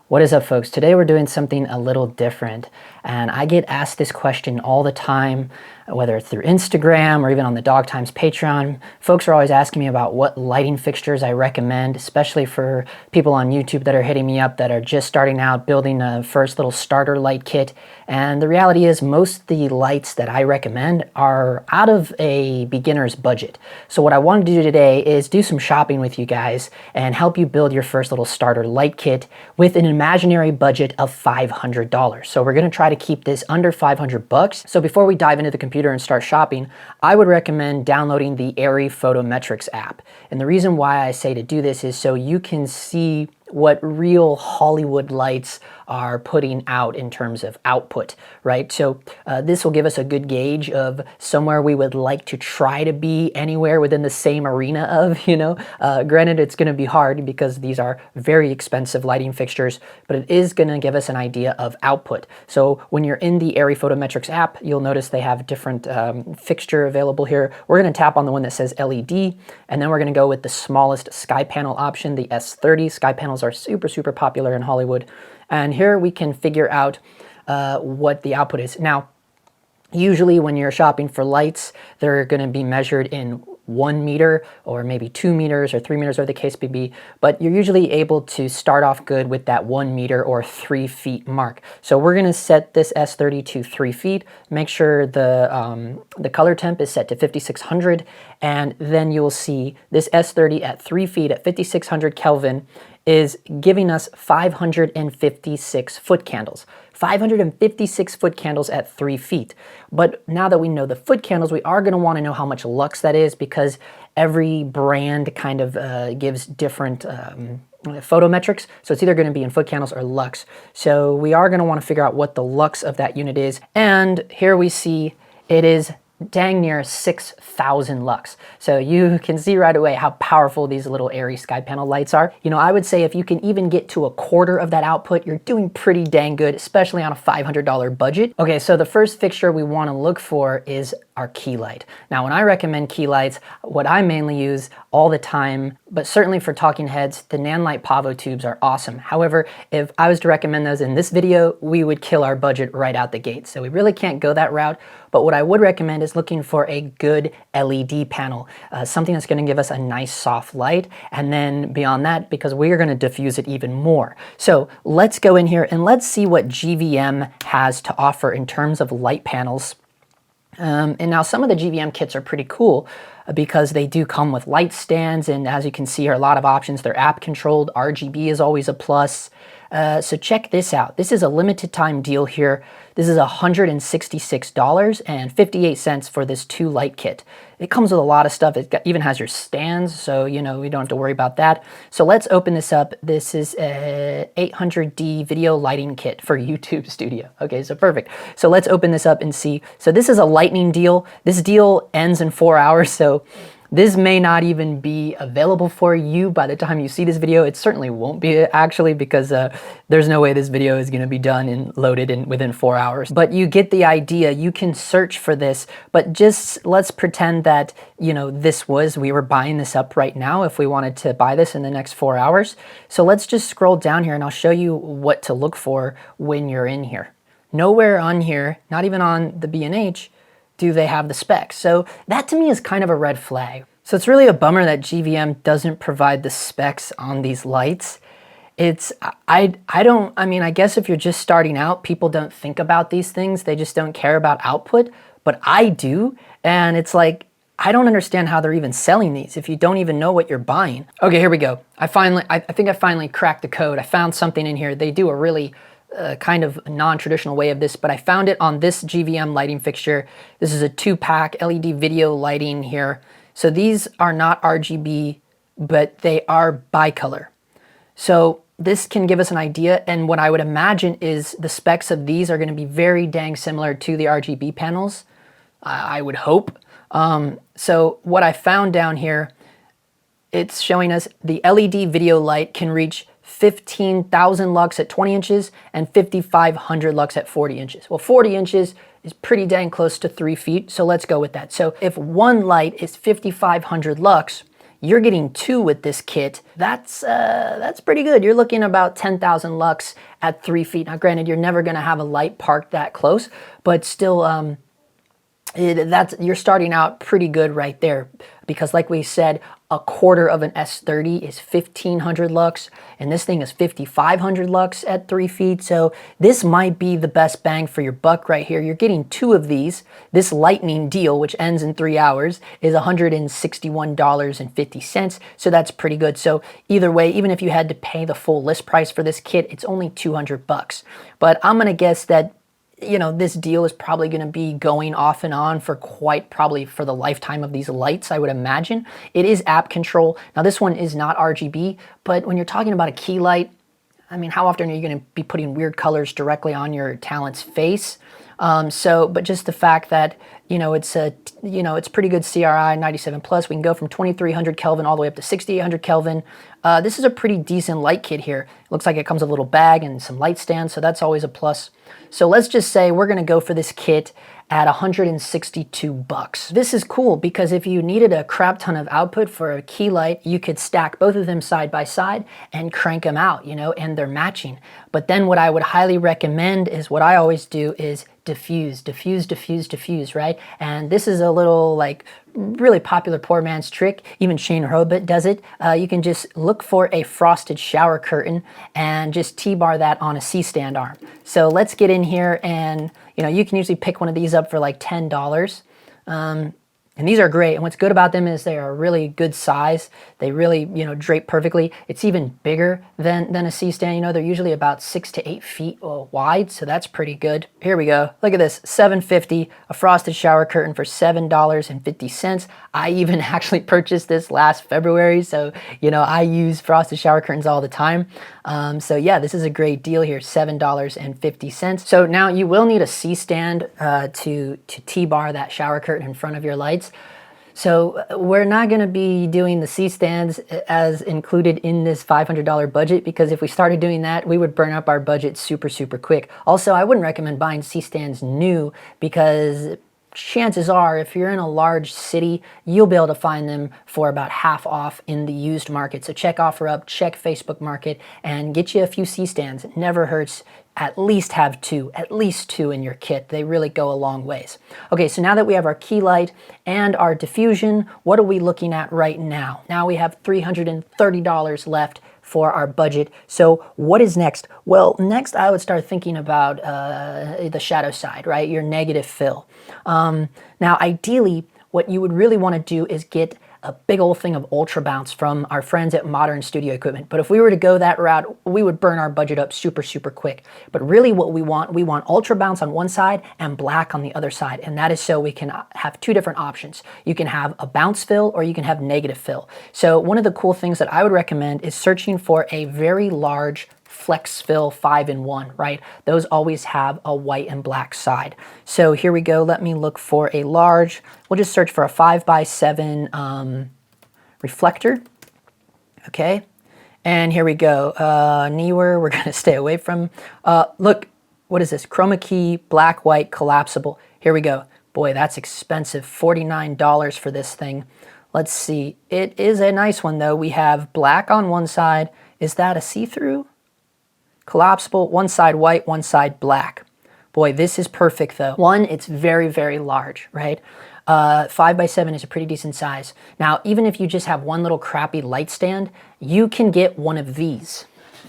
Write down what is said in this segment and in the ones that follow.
What is up, folks? Today we're doing something a little different, and I get asked this question all the time, whether it's through Instagram or even on the Dog Times Patreon. Folks are always asking me about what lighting fixtures I recommend, especially for people on YouTube that are hitting me up that are just starting out building a first little starter light kit. And the reality is most of the lights that I recommend are out of a beginner's budget. So what I wanted to do today is do some shopping with you guys and help you build your first little starter light kit with an imaginary budget of $500. So we're gonna try to keep this under 500 bucks. So before we dive into the computer and start shopping, I would recommend downloading the Airy Photometrics app. And the reason why I say to do this is so you can see what real Hollywood lights are putting out in terms of output, right? So this will give us a good gauge of somewhere we would like to try to be anywhere within the same arena of, granted it's gonna be hard because these are very expensive lighting fixtures, but it is gonna give us an idea of output. So when you're in the Airy Photometrics app, you'll notice they have different fixture available here. We're gonna tap on the one that says LED, and then we're gonna go with the smallest sky panel option, the S30. Sky panels are super, super popular in Hollywood. And here we can figure out what the output is. Now, usually when you're shopping for lights, they're gonna be measured in 1 meter or maybe 2 meters or 3 meters, or the case may be, but you're usually able to start off good with that 1 meter or 3 feet mark. So we're gonna set this S30 to 3 feet, make sure the color temp is set to 5600, and then you'll see this S30 at 3 feet at 5600 Kelvin is giving us 556 foot candles. 556 foot candles at 3 feet. But now that we know the foot candles, we are going to want to know how much lux that is, because every brand kind of gives different photometrics. So it's either going to be in foot candles or lux. So we are going to want to figure out what the lux of that unit is. And here we see it is dang near 6,000 lux. So you can see right away how powerful these little Airy sky panel lights are. I would say if you can even get to a quarter of that output, you're doing pretty dang good, especially on a $500 budget. Okay, so the first fixture we want to look for is our key light. Now, when I recommend key lights, what I mainly use all the time, but certainly for talking heads, the Nanlite Pavo tubes are awesome. However, if I was to recommend those in this video, we would kill our budget right out the gate. So we really can't go that route. But what I would recommend is looking for a good LED panel, something that's going to give us a nice soft light. And then beyond that, because we are going to diffuse it even more. So let's go in here and let's see what GVM has to offer in terms of light panels. And now some of the GVM kits are pretty cool because they do come with light stands, and as you can see here, a lot of options. They're app controlled. RGB is always a plus. So check this out. This is a limited time deal here. This is $166.58 for this 2 light kit. It comes with a lot of stuff. It even has your stands, so we don't have to worry about that. So let's open this up. This is a 800D video lighting kit for YouTube Studio. Okay, so perfect. So let's open this up and see. So this is a lightning deal. This deal ends in 4 hours, so this may not even be available for you by the time you see this video. It certainly won't be, actually, because there's no way this video is going to be done and loaded within 4 hours. But you get the idea. You can search for this, but just let's pretend that, we were buying this up right now if we wanted to buy this in the next 4 hours. So let's just scroll down here and I'll show you what to look for when you're in here. Nowhere on here, not even on the B&H, do they have the specs. So that to me is kind of a red flag. So it's really a bummer that GVM doesn't provide the specs on these lights. I guess if you're just starting out, people don't think about these things. They just don't care about output, but I do. And it's like, I don't understand how they're even selling these if you don't even know what you're buying. Okay, here we go. I think I finally cracked the code. I found something in here. They do a really kind of non-traditional way of this, but I found it on this GVM lighting fixture. This is a 2-pack LED video lighting here. So these are not RGB, but they are bicolor. So this can give us an idea, and what I would imagine is the specs of these are going to be very dang similar to the RGB panels, I would hope. So what I found down here, it's showing us the LED video light can reach 15,000 lux at 20 inches and 5,500 lux at 40 inches. Well, 40 inches is pretty dang close to 3 feet, so let's go with that. So if one light is 5,500 lux, You're getting 2 with this kit. That's pretty good. You're looking about 10,000 lux at 3 feet. Now granted, you're never gonna have a light parked that close, but still, you're starting out pretty good right there, because like we said, a quarter of an S30 is 1500 lux, and this thing is 5500 lux at 3 feet. So this might be the best bang for your buck right here. You're getting 2 of these. This lightning deal, which ends in 3 hours, is $161.50. So that's pretty good. So either way, even if you had to pay the full list price for this kit, it's only 200 bucks. But I'm gonna guess that, you know, this deal is probably going to be going off and on for probably for the lifetime of these lights, I would imagine. It is app control. Now this one is not RGB, but when you're talking about a key light, I mean, how often are you going to be putting weird colors directly on your talent's face? But just the fact that, it's pretty good CRI 97 plus. We can go from 2300 Kelvin all the way up to 6800 Kelvin. This is a pretty decent light kit here. It looks like it comes with a little bag and some light stands, so that's always a plus. So let's just say we're gonna go for this kit at 162 bucks. This is cool because if you needed a crap ton of output for a key light, you could stack both of them side by side and crank them out, and they're matching. But then what I would highly recommend is what I always do is diffuse, right? And this is a little like really popular poor man's trick. Even Shane Robit does it. You can just look for a frosted shower curtain and just T-bar that on a CStand arm. So let's get in here, and you can usually pick one of these up for like $10. And these are great, and what's good about them is they are a really good size. They really, drape perfectly. It's even bigger than a C-stand. They're usually about 6 to 8 feet wide, so that's pretty good. Here we go. Look at this, $7.50, a frosted shower curtain for $7.50. I even actually purchased this last February, so I use frosted shower curtains all the time. So yeah, this is a great deal here, $7.50. So now you will need a C-stand to T-bar that shower curtain in front of your lights. So we're not going to be doing the C-stands as included in this $500 budget, because if we started doing that, we would burn up our budget super quick. Also, I wouldn't recommend buying C-stands new, because chances are, if you're in a large city, you'll be able to find them for about half off in the used market. So check OfferUp, check Facebook Market, and get you a few C-stands. It never hurts. At least have at least two in your kit. They really go a long ways. Okay, so now that we have our key light and our diffusion, what are we looking at right now? Now we have $330 left for our budget. So what is next? Well, next I would start thinking about the shadow side, right? Your negative fill. Now, ideally, what you would really want to do is get a big old thing of ultra bounce from our friends at Modern Studio Equipment. But if we were to go that route, we would burn our budget up super quick. But really what we want ultra bounce on one side and black on the other side. And that is so we can have two different options. You can have a bounce fill or you can have negative fill. So one of the cool things that I would recommend is searching for a very large flex fill 5-in-1, right? Those always have a white and black side. So here we go. Let me look for a large. We'll just search for a 5x7 reflector. Okay. And here we go. Newer, we're going to stay away from. Look, what is this? Chroma key, black, white, collapsible. Here we go. Boy, that's expensive. $49 for this thing. Let's see. It is a nice one, though. We have black on one side. Is that a see-through? Collapsible, one side white, one side black. Boy, this is perfect though. One, it's very large, right? 5x7 is a pretty decent size. Now, even if you just have one little crappy light stand, you can get one of these.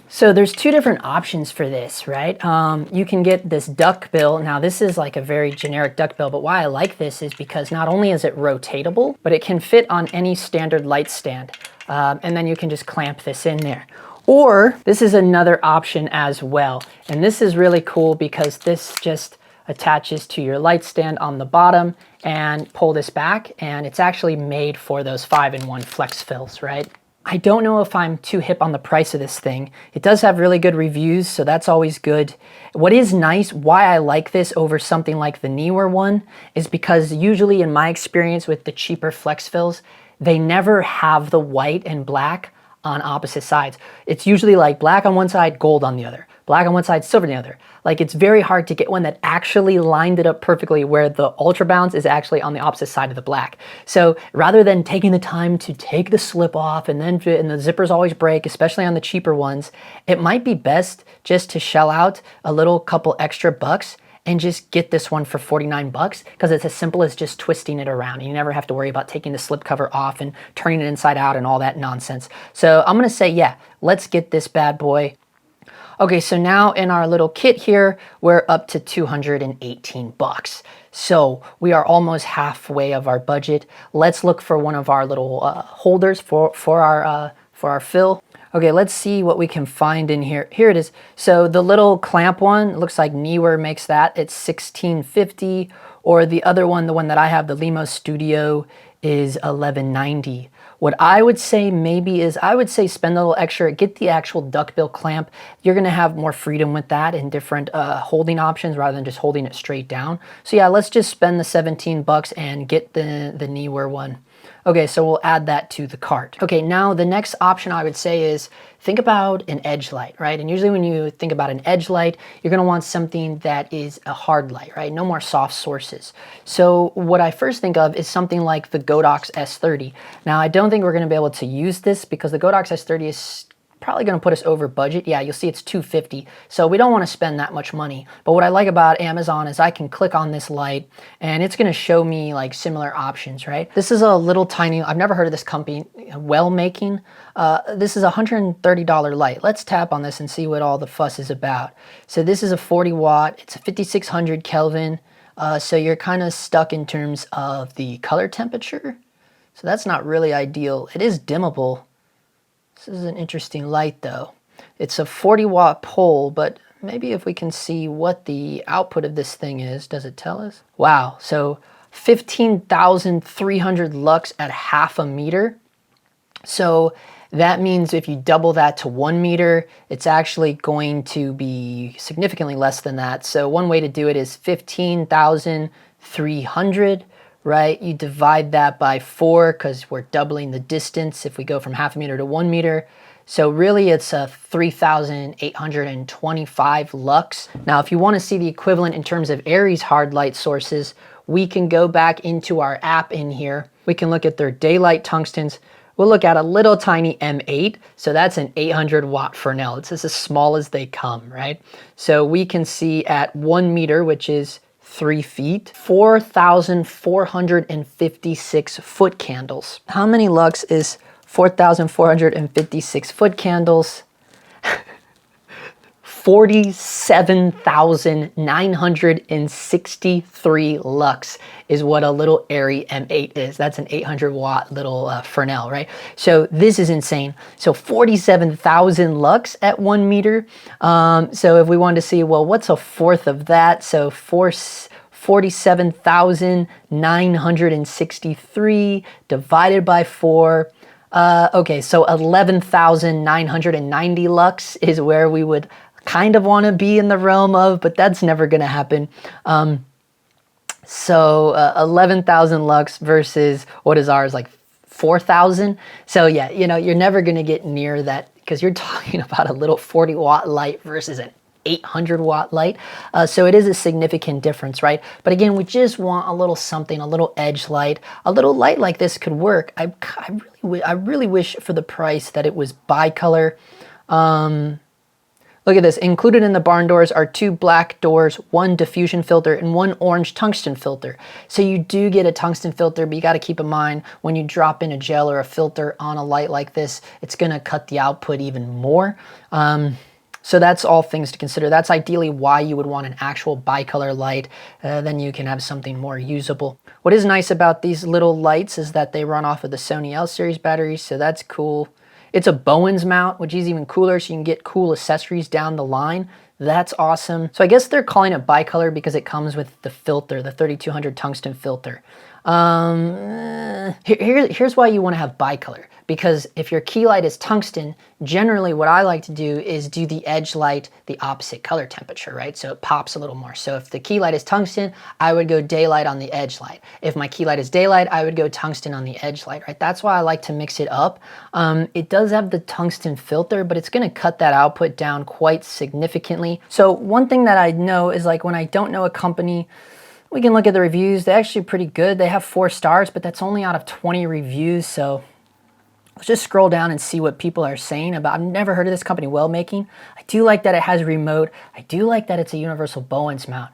So there's two different options for this, right? You can get this duckbill. Now this is like a very generic duckbill, but why I like this is because not only is it rotatable, but it can fit on any standard light stand. And then you can just clamp this in there. Or this is another option as well. And this is really cool because this just attaches to your light stand on the bottom and pull this back. And it's actually made for those 5-in-1 flex fills, right? I don't know if I'm too hip on the price of this thing. It does have really good reviews, so that's always good. What is nice, why I like this over something like the newer one, is because usually in my experience with the cheaper flex fills, they never have the white and black on opposite sides. It's usually like black on one side, gold on the other. black on one side, silver on the other. Like, it's very hard to get one that actually lined it up perfectly where the ultra bounce is actually on the opposite side of the black. So rather than taking the time to take the slip off and then and the zippers always break, especially on the cheaper ones, it might be best just to shell out a little couple extra bucks and just get this one for 49 bucks, because it's as simple as just twisting it around. You never have to worry about taking the slip cover off and turning it inside out and all that nonsense. So I'm gonna say, yeah, let's get this bad boy. Okay, so now in our little kit here, we're up to 218 bucks. So we are almost halfway of our budget. Let's look for one of our little holders for our fill. Okay, let's see what we can find in here. Here it is. So the little clamp one, looks like No.1 makes that. It's $16.50, or the other one, the one that I have, the Limo Studio, is $11.90. What I would say maybe is, I would say spend a little extra, get the actual duckbill clamp. You're gonna have more freedom with that and different holding options rather than just holding it straight down. So yeah, let's just spend the 17 bucks and get the No.1 one. Okay, so we'll add that to the cart. Okay, now the next option I would say is think about an edge light, right? And usually when you think about an edge light, you're gonna want something that is a hard light, right? No more soft sources. So what I first think of is something like the Godox S30. Now, I don't think we're gonna be able to use this because the Godox S30 is probably gonna put us over budget. Yeah, you'll see it's $250. So we don't wanna spend that much money. But what I like about Amazon is I can click on this light and it's gonna show me like similar options, right? This is a little tiny, I've never heard of this company, Well Making. This is a $130 light. Let's tap on this and see what all the fuss is about. So this is a 40 watt, it's a 5600 Kelvin. So you're kind of stuck in terms of the color temperature. So that's not really ideal. It is dimmable. This is an interesting light though. It's a 40 watt pole, but maybe if we can see what the output of this thing is, does it tell us? Wow, so 15,300 lux at half a meter. So that means if you double that to 1 meter, it's actually going to be significantly less than that. So one way to do it is 15,300. Right, you divide that by 4 because we're doubling the distance if we go from half a meter to 1 meter. So really it's a 3,825 lux. Now, if you want to see the equivalent in terms of Aries hard light sources, we can go back into our app in here. We can look at their daylight tungstens. We'll look at a little tiny M8. So that's an 800 watt Fresnel. It's as small as they come, right? So we can see at 1 meter, which is 3 feet, 4,456 foot candles. How many lux is 4,456 foot candles? 47,963 lux is what a little Airy M8 is. That's an 800 watt little Fresnel, right? So this is insane. So 47,000 lux at 1 meter. So if we wanted to see, well, what's a fourth of that? So 47,963 divided by 4. Okay, so 11,990 lux is where we would kind of want to be in the realm of, but that's never going to happen. So 11,000 lux versus what is ours, like 4,000. So yeah, you know, you're never going to get near that because you're talking about a little 40 watt light versus an 800 watt light. So it is a significant difference, right? But again, we just want a little something, a little edge light. A little light like this could work. I really wish for the price that it was bicolor. Look at this. Included in the barn doors are 2 black doors, 1 diffusion filter, and 1 orange tungsten filter. So you do get a tungsten filter, but you got to keep in mind when you drop in a gel or a filter on a light like this, it's going to cut the output even more. So that's all things to consider. That's ideally why you would want an actual bicolor light. Then you can have something more usable. What is nice about these little lights is that they run off of the Sony L series batteries, so that's cool. It's a Bowens mount, which is even cooler, so you can get cool accessories down the line. That's awesome. So I guess they're calling it bicolor because it comes with the filter, the 3200 tungsten filter. Here's why you want to have bicolor. because if your key light is tungsten, generally what I like to do is do the edge light the opposite color temperature, right? So it pops a little more. So if the key light is tungsten, I would go daylight on the edge light. If my key light is daylight, I would go tungsten on the edge light, right? That's why I like to mix it up. It does have the tungsten filter, but it's gonna cut that output down quite significantly. So one thing that I know is like when I don't know a company, we can look at the reviews. They're actually pretty good. They have 4 stars, but that's only out of 20 reviews. So let's just scroll down and see what people are saying about. I've never heard of this company, Well Making. I do like that it has remote. I do like that it's a universal Bowens mount.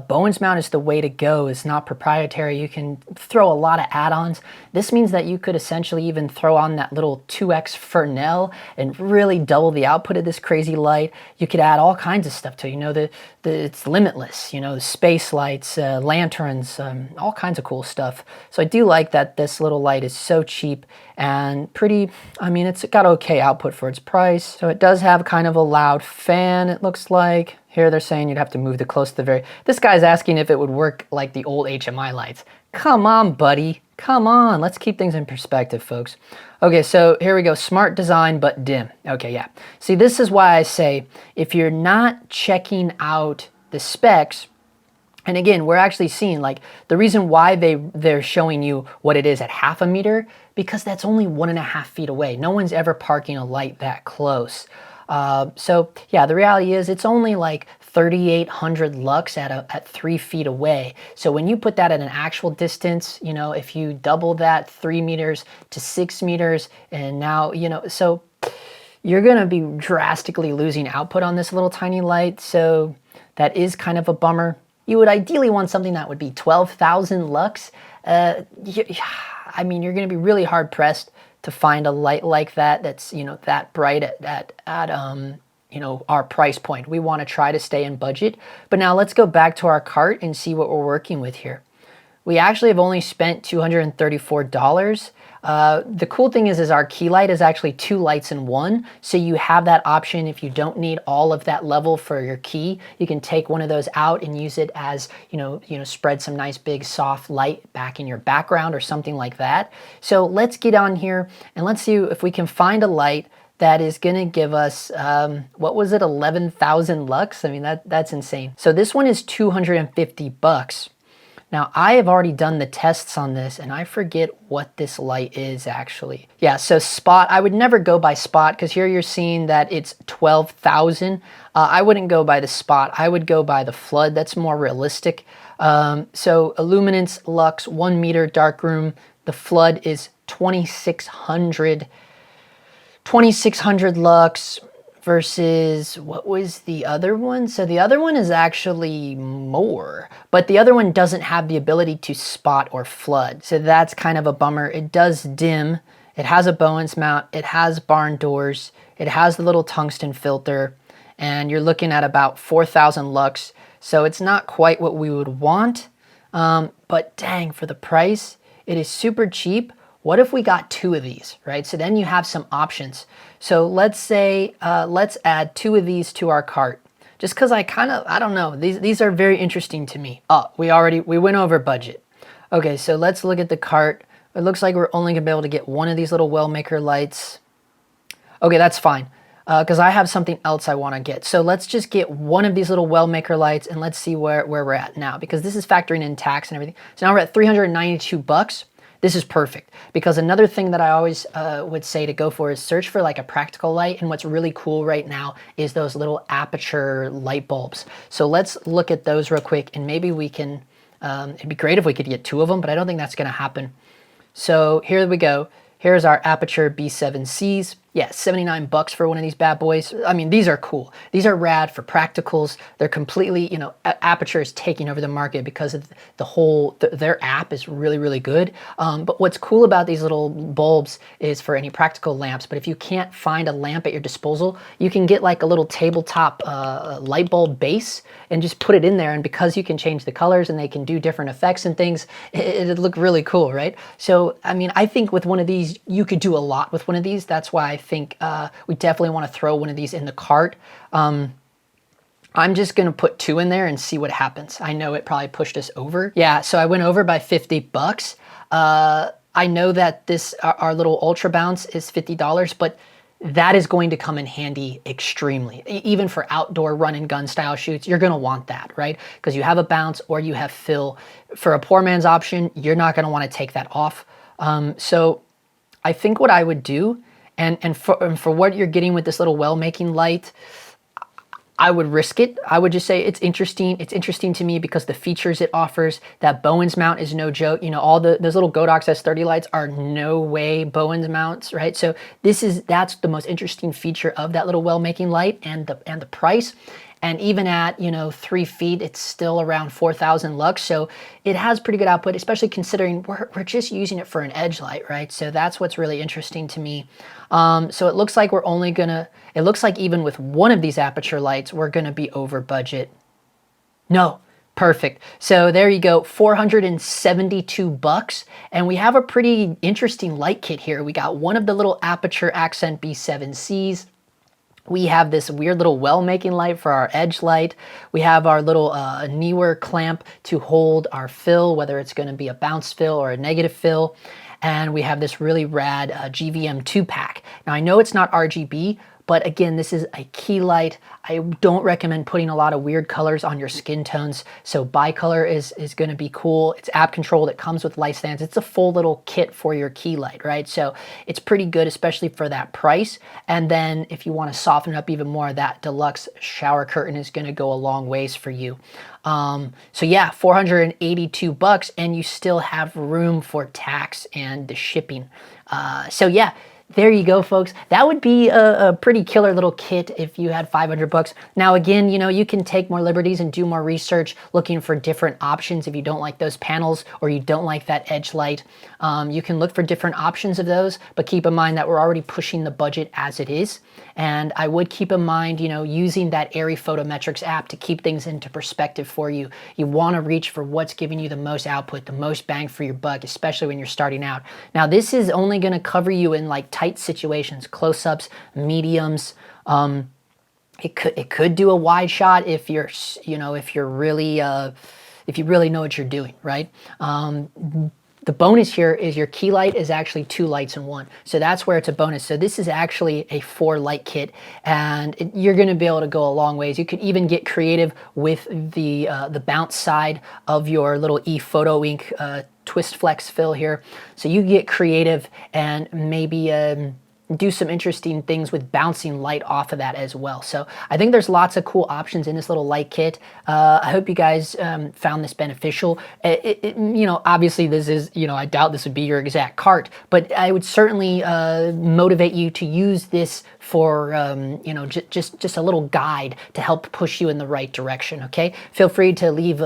Bowens mount is the way to go. It's not proprietary. You can throw a lot of add-ons. This means that you could essentially even throw on that little 2x Fresnel and really double the output of this crazy light. You could add all kinds of stuff to it. You know, it's limitless. You know, the space lights, lanterns, all kinds of cool stuff. So I do like that this little light is so cheap and pretty, I mean, it's got okay output for its price. So it does have kind of a loud fan, it looks like. Here they're saying you'd have to move the close to the very, this guy's asking if it would work like the old HMI lights. Come on, buddy, come on. Let's keep things in perspective, folks. Okay, so here we go, smart design, but dim. Okay, yeah. See, this is why I say, if you're not checking out the specs, and again, we're actually seeing like the reason why they're showing you what it is at 0.5 meter, because that's only 1.5 feet away. No one's ever parking a light that close. So yeah, the reality is it's only like 3,800 lux at 3 feet away. So when you put that at an actual distance, you know, if you double that 3 meters to 6 meters, and now, you know, so you're gonna be drastically losing output on this little tiny light. So that is kind of a bummer. You would ideally want something that would be 12,000 lux. I mean, you're going to be really hard pressed to find a light like that that's, you know, that bright at you know, our price point. We want to try to stay in budget. But now let's go back to our cart and see what we're working with here. We actually have only spent $234. The cool thing is our key light is actually 2 lights in one. So you have that option if you don't need all of that level for your key. You can take one of those out and use it as, you know, spread some nice big soft light back in your background or something like that. So let's get on here and let's see if we can find a light that is gonna give us, what was it, 11,000 lux? I mean, that's insane. So this one is 250 bucks. Now, I have already done the tests on this, and I forget what this light is actually. Yeah, so spot, I would never go by spot, because here you're seeing that it's 12,000. I wouldn't go by the spot. I would go by the flood. That's more realistic. So illuminance, lux, 1 meter, darkroom. The flood is 2,600 lux. Versus, what was the other one? So the other one is actually more, but the other one doesn't have the ability to spot or flood. So that's kind of a bummer. It does dim. It has a Bowens mount. It has barn doors. It has the little tungsten filter, and you're looking at about 4,000 lux. So it's not quite what we would want, but dang, for the price, it is super cheap. What if we got 2 of these, right? So then you have some options. So let's say, let's add 2 of these to our cart. Just because I don't know, these are very interesting to me. Oh, we went over budget. Okay, so let's look at the cart. It looks like we're only gonna be able to get 1 of these little Well Maker lights. Okay, that's fine, because I have something else I wanna get. So let's just get 1 of these little Well Maker lights and let's see where we're at now, because this is factoring in tax and everything. So now we're at 392 bucks. This is perfect, because another thing that I always would say to go for is search for like a practical light. And what's really cool right now is those little aperture light bulbs. So let's look at those real quick, and maybe we can, it'd be great if we could get 2 of them, but I don't think that's gonna happen. So here we go. Here's our Aperture B7Cs. Yeah, 79 bucks for one of these bad boys. I mean, these are cool. These are rad for practicals. They're completely, you know, Aperture is taking over the market because of the whole, their app is really, really good. But what's cool about these little bulbs is for any practical lamps, but if you can't find a lamp at your disposal, you can get like a little tabletop light bulb base and just put it in there. And because you can change the colors and they can do different effects and things, it'd look really cool, right? So, I mean, I think with one of these, you could do a lot with one of these. That's why I think we definitely want to throw one of these in the cart. I'm just going to put 2 in there and see what happens. I know it probably pushed us over. Yeah, so I went over by 50 bucks. I know that this, our little Ultra Bounce is $50, but that is going to come in handy extremely. Even for outdoor run and gun style shoots, you're gonna want that, right? Because you have a bounce or you have fill. For a poor man's option, you're not gonna wanna take that off. So I think what I would do, and for what you're getting with this little well-making light, I would risk it. I would just say it's interesting. It's interesting to me because the features it offers. That Bowens mount is no joke. You know, all those little Godox S30 lights are No Way Bowens mounts, right? So that's the most interesting feature of that little well-making light, and the price. And even at, you know, 3 feet, it's still around 4,000 lux. So it has pretty good output, especially considering we're just using it for an edge light, right? So that's what's really interesting to me. So it looks like it looks like even with one of these aperture lights, we're gonna be over budget. No, perfect. So there you go, 472 bucks. And we have a pretty interesting light kit here. We got one of the little aperture accent B7Cs. We have this weird little well-making light for our edge light. We have our little Neewer clamp to hold our fill, whether it's gonna be a bounce fill or a negative fill. And we have this really rad GVM 2-pack. Now I know it's not RGB, but again, this is a key light. I don't recommend putting a lot of weird colors on your skin tones. So bicolor is gonna be cool. It's app controlled, it comes with light stands. It's a full little kit for your key light, right? So it's pretty good, especially for that price. And then if you wanna soften it up even more, that deluxe shower curtain is gonna go a long ways for you. So yeah, 482 bucks, and you still have room for tax and the shipping. So yeah, there you go, folks. That would be a pretty killer little kit if you had 500 bucks. Now, again, you know, you can take more liberties and do more research looking for different options. If you don't like those panels or you don't like that edge light, you can look for different options of those, but keep in mind that we're already pushing the budget as it is. And I would keep in mind, you know, using that Airy Photometrics app to keep things into perspective for you. You want to reach for what's giving you the most output, the most bang for your buck, especially when you're starting out. Now, this is only going to cover you in like tight situations, close-ups, mediums. It could do a wide shot if you're, you know, if you really know what you're doing, right? The bonus here is your key light is actually 2 lights in one. So that's where it's a bonus. So this is actually a 4 light kit, and you're gonna be able to go a long ways. You could even get creative with the bounce side of your little ePhoto Ink twist flex fill here. So you get creative and maybe do some interesting things with bouncing light off of that as well. So I think there's lots of cool options in this little light kit. I hope you guys found this beneficial. You know, obviously this is, you know, I doubt this would be your exact cart, but I would certainly motivate you to use this for, you know, just a little guide to help push you in the right direction, okay? Feel free to leave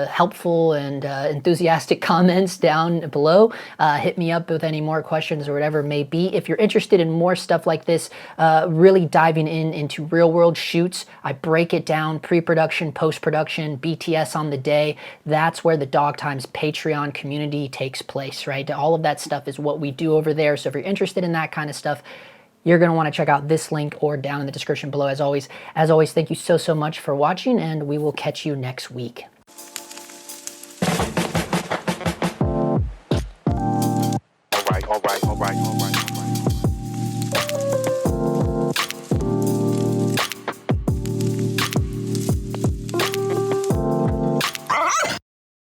helpful and enthusiastic comments down below. Hit me up with any more questions or whatever it may be. If you're interested in more stuff like this, really diving into real world shoots, I break it down, pre-production, post-production, BTS on the day. That's where the Dog Times Patreon community takes place, right? All of that stuff is what we do over there. So if you're interested in that kind of stuff, you're going to want to check out this link or down in the description below. As always, thank you so much for watching, and we will catch you next week. All right.